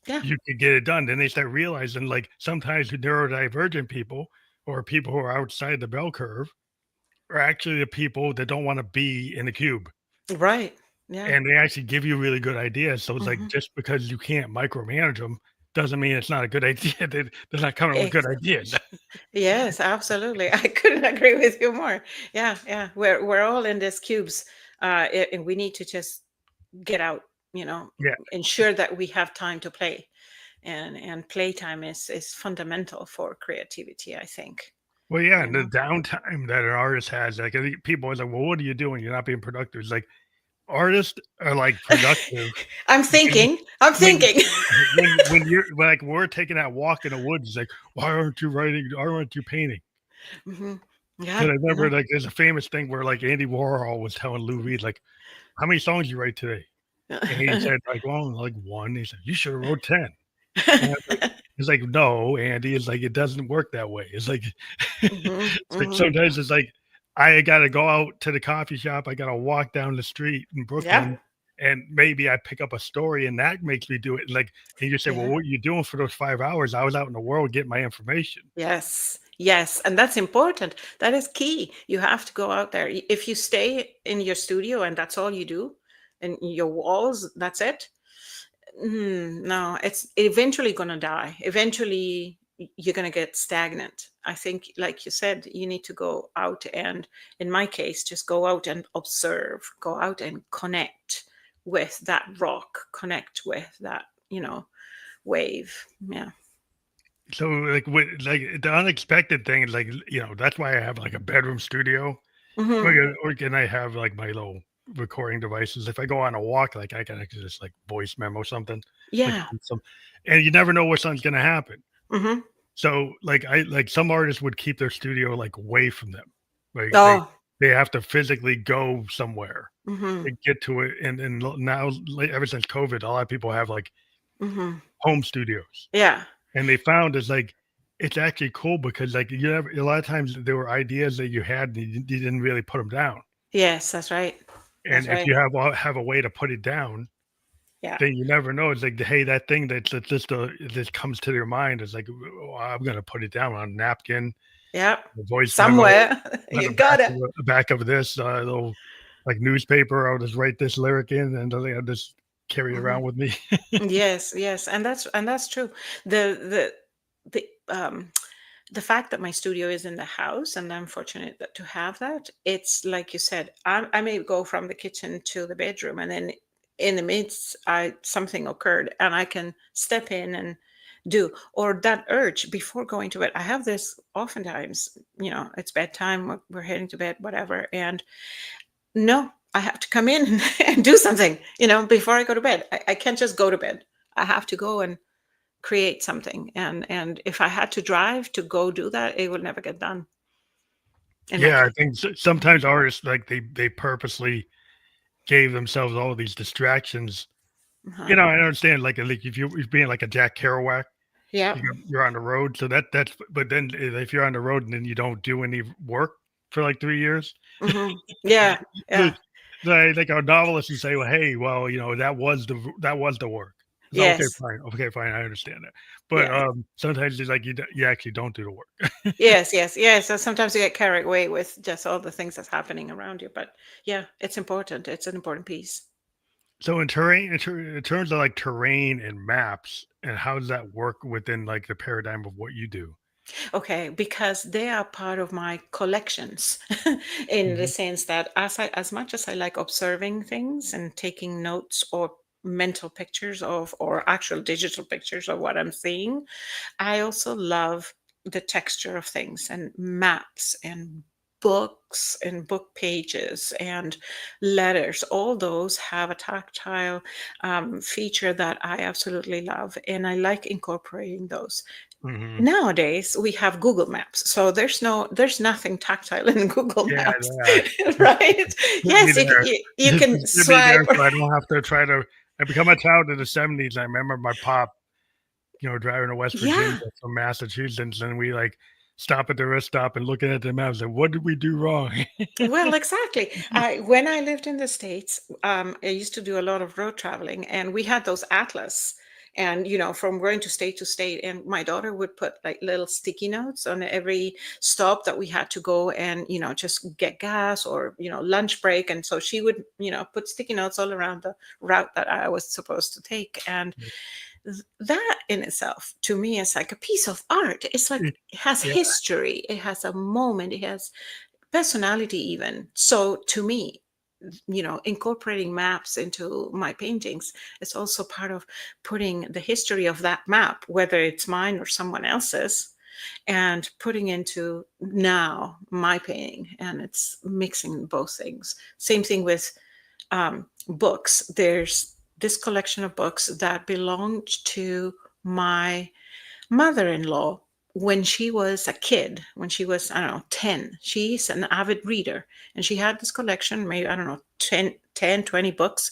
Yeah, you can get it done. Then they start realizing like sometimes the neurodivergent people or people who are outside the bell curve are actually the people that don't want to be in the cube. right. Yeah. And they actually give you really good ideas. So it's like Mhm. just because you can't micromanage them doesn't mean it's not a good idea. They're not coming up with good Ex ideas. Yes, absolutely. I couldn't agree with you more. Yeah, yeah. We're all in these cubes, and we need to just get out, Yeah. ensure that we have time to play. And playtime is fundamental for creativity, I think, Well, yeah, you and the know. downtime that an artist has, like, I think people are like, "Well, what are you doing? You're not being productive." It's like, artists are, like, productive I'm when thinking. I'm when thinking. when you're like, we're taking that walk in the woods, it's like, "Why aren't you writing? Why aren't you painting?" Mhm. Because Yeah, I remember, like, there's a famous thing where, like, Andy Warhol was telling Lou Reed, like, "How many songs you write today?" And he said, like, "Well, like, 1." He said, "You should've wrote 10." And I was like he's like, "No, Andy." It's like, "It doesn't work that way." It's like Mhm, it's like mhm. sometimes it's like I gotta go out to the coffee shop, I gotta walk down the street in Yeah, Brooklyn, and maybe I pick up a story and that makes me do it. Like, and you say, "Well, yeah. what are you doing for those 5 hours?" I was out in the world getting my information. Yes, yes, and that's important. That is key. You have to go out there. If you stay in your studio and that's all you do, and your walls, that's it. No, it's eventually going to die. Eventually, you're going to get stagnant. I think, like you said, you need to go out and, in my case, just go out and observe, go out and connect with that rock, connect with that, wave. Yeah. So, like, like, the unexpected thing is, like, that's why I have, like, a bedroom studio, Hmm. or can I have, like, my little recording devices. If I go on a walk, like, I can actually just, like, voice memo something, like, Yeah. some and you never know what something's gonna happen. Hmm. So, like, some artists would keep their studio, like, away from them. Like, Oh. they have to physically go somewhere Mhm. to get to it. And now, ever since COVID, a lot of people have like Mhm. home studios, Yeah. and they found is like it's actually cool because like you never a lot of times there were ideas that you had and you didn't really put them down. Yes, that's right. And That's if right. you have a way to put it down, Yeah. then you never know. It's like, hey, that thing that's just this comes to your mind is like, "Oh, I'm gonna put it down on a napkin, Yep. a voice memo Somewhere. on You gotta. the back of this little like newspaper. I'll just write this lyric in and I'll just carry it around Mhm. with me." Yes, yes, and that's true. The the fact that my studio is in the house, and I'm fortunate that to have that. It's like you said, I may go from the kitchen to the bedroom, and then in the midst, I something occurred, and I can step in and do, or that urge before going to bed. I have this oftentimes. It's bedtime. We're heading to bed, whatever, and no, I have to come in and do something, before I go to bed. I can't just go to bed. I have to go and create something. And if I had to drive to go do that, it would never get done in my Yeah, I case. think Mhm. sometimes artists like they purposely gave themselves all these distractions. Uh-huh. I understand like if you're being like a Jack Kerouac, Yeah. you're on the road, so that's but then if you're on the road and then you don't do any work for like 3 years, Yeah. the, Yeah. like a novelist and say, well, hey, well, that was the work. It's like, Yes. okay, fine, I understand that. But Yes. sometimes it's like you actually don't do the work. Yes. Yes. Yes. So sometimes you get carried away with just all the things that's happening around you. But yeah, it's important. It's an important piece. So in terms of like terrain and maps, and how does that work within like the paradigm of what you do? Okay, because they are part of my collections in the Mhm. sense that as much as I like observing things and taking notes or mental pictures of or actual digital pictures of what I'm seeing, I also love the texture of things and maps and books and book pages and letters. All those have a tactile feature that I absolutely love, and I like incorporating those. Mhm. Nowadays we have Google Maps, so there's nothing tactile in Google Yeah, Maps. yeah. Right? Get me Yes, there. you can Just get me there swipe. so I don't have to try to I become a child of the '70s. I remember my pop, driving to West Virginia Yeah. from Massachusetts, and we, like, stop at the rest stop and looking at the maps and, "What did we do wrong?" Well, exactly. When I lived in the States, I used to do a lot of road traveling, and we had those atlas, and from going to state, and my daughter would put like little sticky notes on every stop that we had to go, and just get gas or lunch break, and so she would put sticky notes all around the route that I was supposed to take, and that in itself to me is like a piece of art. It's like it has Yeah, history, it has a moment, it has personality even. So to me, incorporating maps into my paintings is also part of putting the history of that map, whether it's mine or someone else's, and putting into now my painting, and it's mixing both things. Same thing with books. There's this collection of books that belonged to my mother-in-law when she was a kid, when she was, I don't know, 10. She's an avid reader, and she had this collection, maybe, I don't know, 20 books,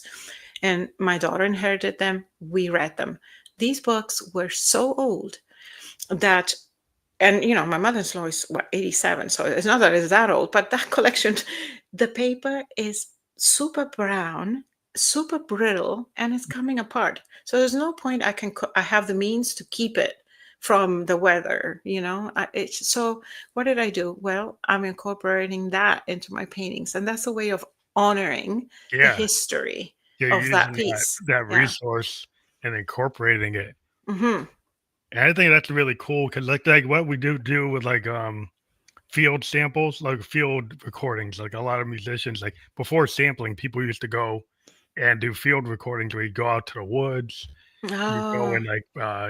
and my daughter inherited them. We read them. These books were so old that, and my mother-in-law is what, 87, so it's not that it's that old, but that collection, the paper is super brown, super brittle, and it's coming apart. So there's no point I have the means to keep it from the weather. So what did I do? Well, I'm incorporating that into my paintings, and that's a way of honoring the yeah. history You're of that using that piece. that Yeah. resource and incorporating it. Hmm. And I think that's really cool because like what we do with like field samples, like field recordings. Like a lot of musicians, like before sampling, people used to go and do field recordings where you go out to the woods, you go Oh, and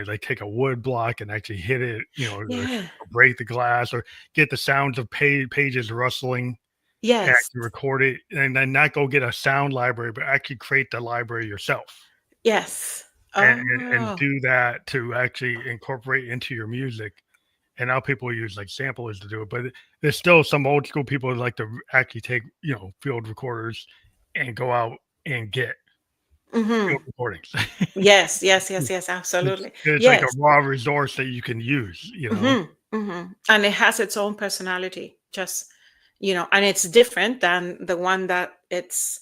like take a wood block and actually hit it, or yeah. break the glass or get the sounds of pages rustling and Yes. actually record it and then not go get a sound library, but actually create the library yourself Yes. and Oh. do that to actually incorporate into your music. and now people use like samplers to do it. But there's still some old school people who like to actually take field recorders and go out and get field Hmm. recordings. Yes, yes, yes, yes, it's, absolutely. it's like a Yes. raw resource that you can use. Hmm. Hmm. And it has its own personality, just, and it's different than the one that it's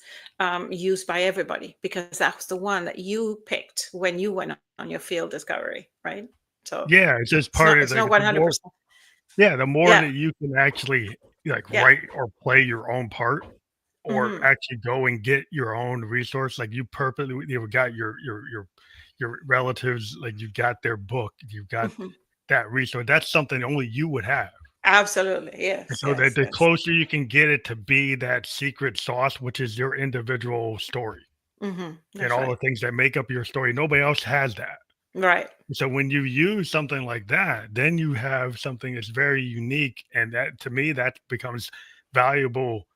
used by everybody, because that's the one that you picked when you went on your field discovery, right? So Yeah, it's just it's not, part of it's not like the more. 100%. Yeah, the more Yeah. that you can actually like Yeah. write or play your own part, or Hmm. actually go and get your own resource, like you purposely you've got your relatives, like you got their book, you've got Hmm. that resource. That's something only you would have. Absolutely. And Yes, so that yes, the yes. closer you can get it to be that secret sauce, which is your individual story Hmm. and That's all the right. things that make up your story, nobody else has that. Right. So when you use something like that, then you have something that's very unique, and that to me that becomes valuable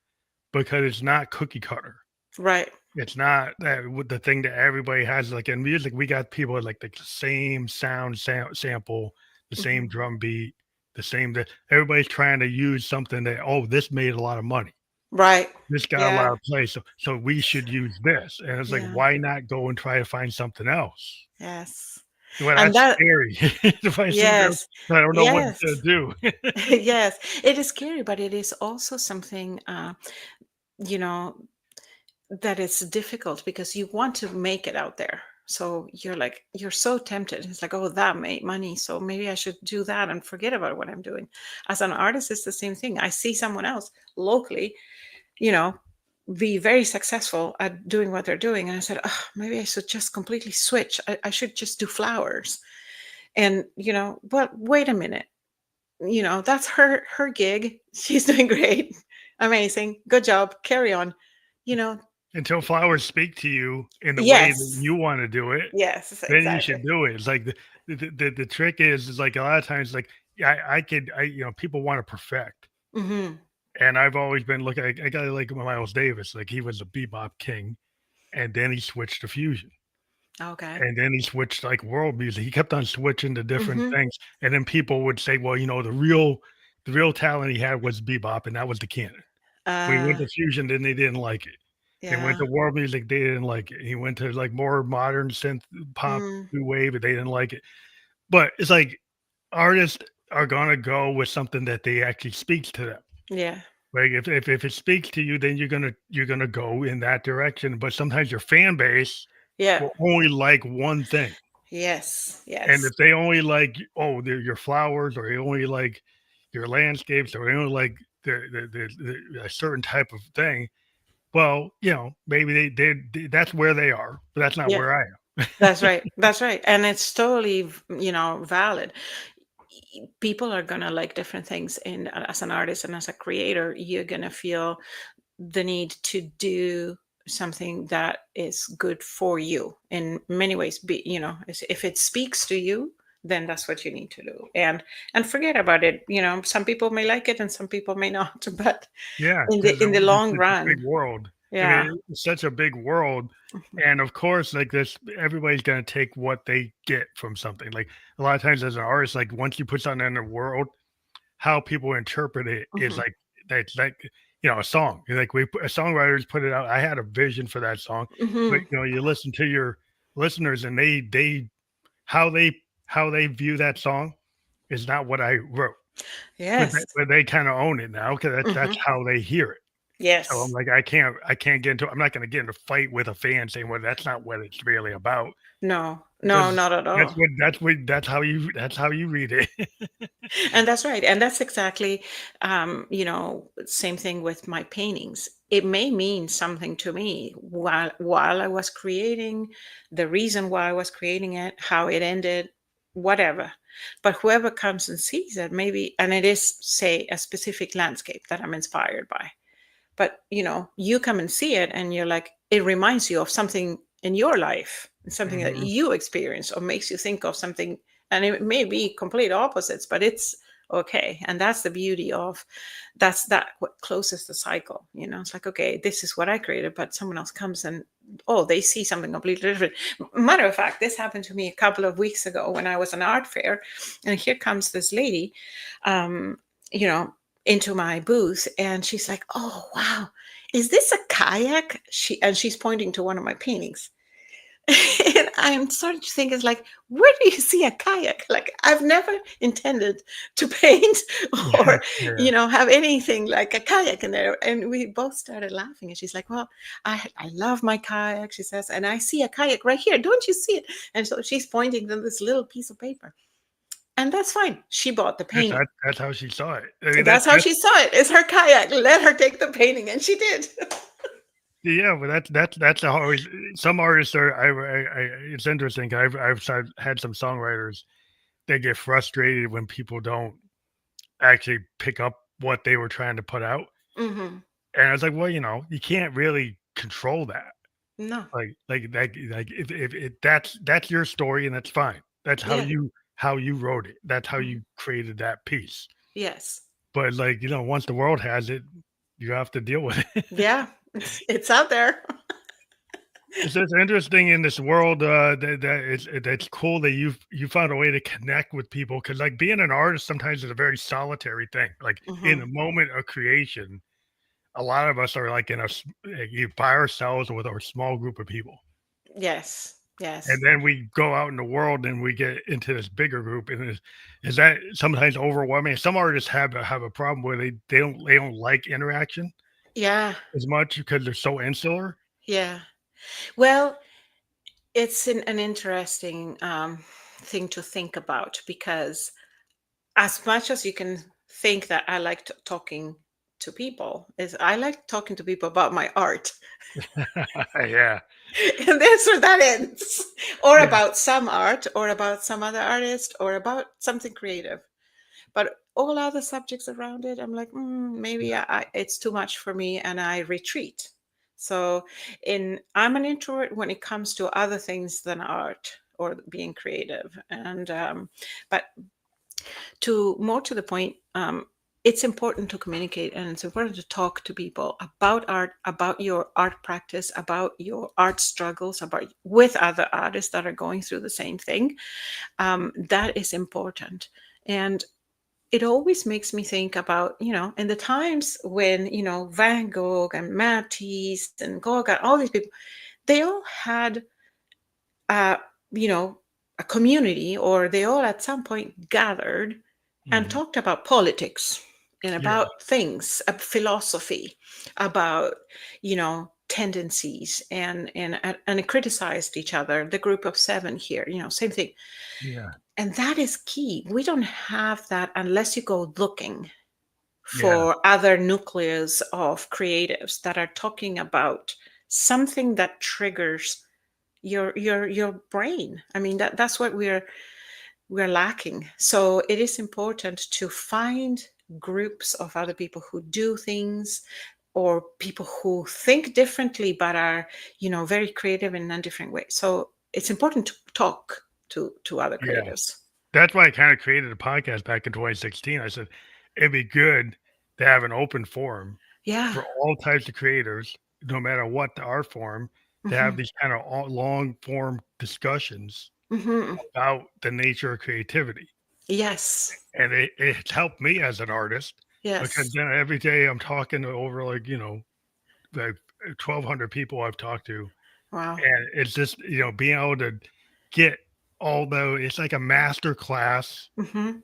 because it's not cookie cutter. Right. It's not that with the thing that everybody has. Like in music, we got people with like the same sound sample, the same Hmm. drum beat, the same that everybody's trying to use something that, oh, this made a lot of money. Right. This got a lot Yeah. of play. So we should use this. And it's like, Yeah. why not go and try to find something else? Yes. Well, And that's that, scary. If I see them, yes. I don't know what Yes. to do. Yes. It is scary, but it is also something, you know, that it's difficult because you want to make it out there. So you're so tempted. It's like, oh, that made money. So maybe I should do that and forget about what I'm doing. As an artist, it's the same thing. I see someone else locally, you know, be very successful at doing what they're doing. And I said, oh, maybe I should just completely switch. I should just do flowers. And, but wait a minute. That's her gig. She's doing great. Amazing. Good job. Carry on. You know, Until flowers speak to you in the way that yes. you want to do it, Yes, then you exactly. should do it. It's like the trick is like a lot of times like yeah, I people want to perfect. Mhm. And I've always been looking I got like Miles Davis, like he was a bebop king and then he switched to fusion. Okay. And then he switched like world music. He kept on switching to different Mhm. things. And then people would say, well, the real talent he had was bebop, and that was the canon. When he went Uh, to fusion, then they didn't like it. He went yeah. to world music, they didn't like it. He went to like more modern synth pop Mm, new wave, but they didn't like it. But it's like artists are gonna go with something that they actually speaks to them. yeah. Like if it speaks to you, then you're gonna go in that direction. But sometimes your fan base Yeah. will only like one thing. Yes. And Yes. if they only like, oh, they're your flowers, or they only like your landscapes, or they only like a certain type of thing, well, maybe that's where they are, but that's not Yeah. where I am. That's right. That's right. And it's totally, valid. People are gonna like different things. And as an artist and as a creator, you're gonna feel the need to do something that is good for you in many ways. If it speaks to you, then that's what you need to do. And forget about it. Some people may like it and some people may not. But Yeah, in the because in the it's long such a big run, world. I yeah. mean, it's such a big world, Mhm. and of course, like this, everybody's gonna take what they get from something. Like a lot of times, as an artist, like once you put something in the world, how people interpret it is Mhm. that's like a song. Like songwriters put it out. I had a vision for that song, but Mhm. you listen to your listeners, and they how they how they view that song is not what I wrote. But Yes. they kind of own it now because that's Mhm. how they hear it. So I'm Yes. like, I can't get into. I'm not going to get in a fight with a fan saying, "Well, that's not what it's really about," No. No, because not at all. that's how you read it. And that's right. And that's exactly, same thing with my paintings. It may mean something to me while I was creating, the reason why I was creating it, how it ended, whatever. But whoever comes and sees it, maybe, and it is, say, a specific landscape that I'm inspired by. But you come and see it, and you're like, it reminds you of something in your life, something that Mhm. you experience, or makes you think of something. And it may be complete opposites, but it's okay. And that's the beauty of, that what closes the cycle. It's like, okay, this is what I created, but someone else comes and oh, they see something completely different. Matter of fact, this happened to me a couple of weeks ago when I was an art fair, and here comes this lady, um, you know, into my booth, and she's like, "Oh, wow, is this a kayak?" She's pointing to one of my paintings. And I'm starting to think, it's like, where do you see a kayak? Like, I've never intended to paint Yeah, or, yeah. have anything like a kayak in there. And we both started laughing. And she's like, well, I love my kayak, she says, and I see a kayak right here. Don't you see it? And so she's pointing to this little piece of paper. And that's fine. She bought the painting. That's how she saw it. I mean, That's how she saw it. It's her kayak. Let her take the painting. And she did. yeah, but that's always some artists are. It's interesting. I've had some songwriters. They get frustrated when people don't actually pick up what they were trying to put out. Hmm. And I was like, well, you can't really control that. No. Like if that's your story and that's fine. That's Yeah. how you wrote it. That's how Mhm. you created that piece. Yes. But like, once the world has it, you have to deal with it. Yeah. It's out there. It's just interesting in this world that's cool that you found a way to connect with people because like being an artist sometimes is a very solitary thing. Like in a Hmm. moment of creation, a lot of us are like you by ourselves with a small group of people. Yes. And Yes. then we go out in the world and we get into this bigger group. And is that sometimes overwhelming? Some artists have a problem where they don't like interaction Yeah. as much because they're so insular. Yeah. Well, it's an interesting thing to think about because as much as you can think that I like talking to people, is I like talking to people about my art. Yeah. And that's where that ends. Or Yeah. about some art, or about some other artist, or about something creative. But all other subjects around it, I'm like, maybe it's too much for me, and I retreat. So, I'm an introvert when it comes to other things than art or being creative, and but to the point, it's important to communicate, and it's important to talk to people about art, about your art practice, about your art struggles, about with other artists that are going through the same thing. That is important. And it always makes me think about, in the times when, Van Gogh and Matisse and Gauguin, all these people, they all had, uh, you know, a community, or they all at some point gathered and Mhm. talked about politics and Yeah. about things, philosophy, about, tendencies, and it criticized each other. The group of seven here, same thing. Yeah. And that is key. We don't have that unless you go looking Yeah. for other nucleus of creatives that are talking about something that triggers your brain. I mean, that's what we're lacking. So it is important to find groups of other people who do things, or people who think differently but are, very creative in a different way. So it's important to talk to other Yeah. creatives. That's why I kinda created a podcast back in 2016. I said, "It'd be good to have an open forum Yeah. for all types of creators, no matter what the art form, to have Hmm. these kinda long form discussions Hmm. about the nature of creativity." Yes. And it's helped me as an artist because Yes. then every day I'm talking to over, like, like 1,200 people I've talked to, Wow. and it's just, being able to get although it's like a master class Hmm.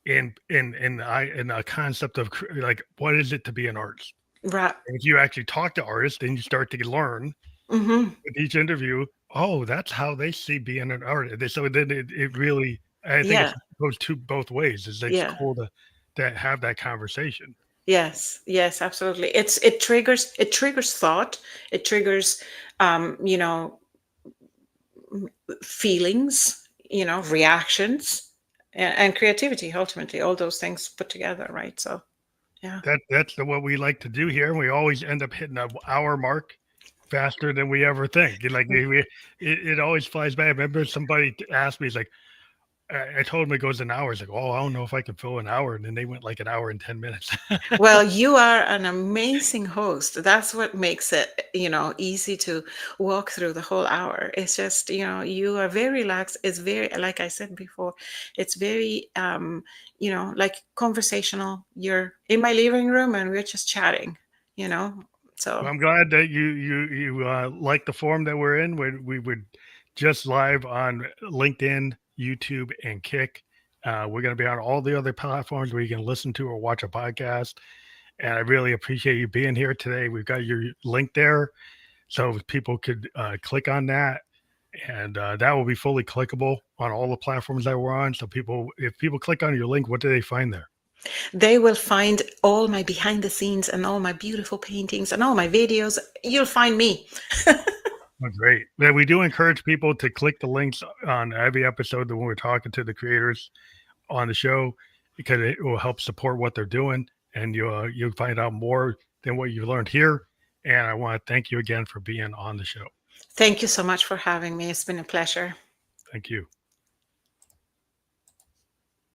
in the concept of like what is it to be an artist. Right. And if you actually talk to artists, then you start to learn Hmm. with each interview. Oh, that's how they see being an artist. So then it really, I think Yeah. it goes to both ways. It's Yeah. cool to have that conversation. Yes. Yes. Absolutely. It triggers thought. It triggers, um, you know, feelings. Reactions, and creativity. Ultimately, all those things put together. Right. So, yeah. That's what we like to do here, and we always end up hitting a hour mark faster than we ever think. And like it always flies by. I remember somebody asked me, "He's like, I told him it goes an hour. He's like, oh, I don't know if I can fill an hour. And then they went like an hour and 10 minutes. Well, you are an amazing host. That's what makes it, easy to walk through the whole hour. It's just, you are very relaxed. It's very, like I said before, it's very, like conversational. You're in my living room and we're just chatting, you know. Well, So I'm glad that you like the forum that we're in. We would just live on LinkedIn, YouTube, and Kick. We're going to be on all the other platforms where you can listen to or watch a podcast. And I really appreciate you being here today. We've got your link there, so people could click on that, and that will be fully clickable on all the platforms that we're on. So if people click on your link, what do they find there? they will find all my behind the scenes and all my beautiful paintings and all my videos. You'll find me. Oh, great. Yeah, we do encourage people to click the links on every episode when we're talking to the creators on the show, because it will help support what they're doing, and you'll find out more than what you learned here. And I want to thank you again for being on the show. Thank you so much for having me. It's been a pleasure. Thank you.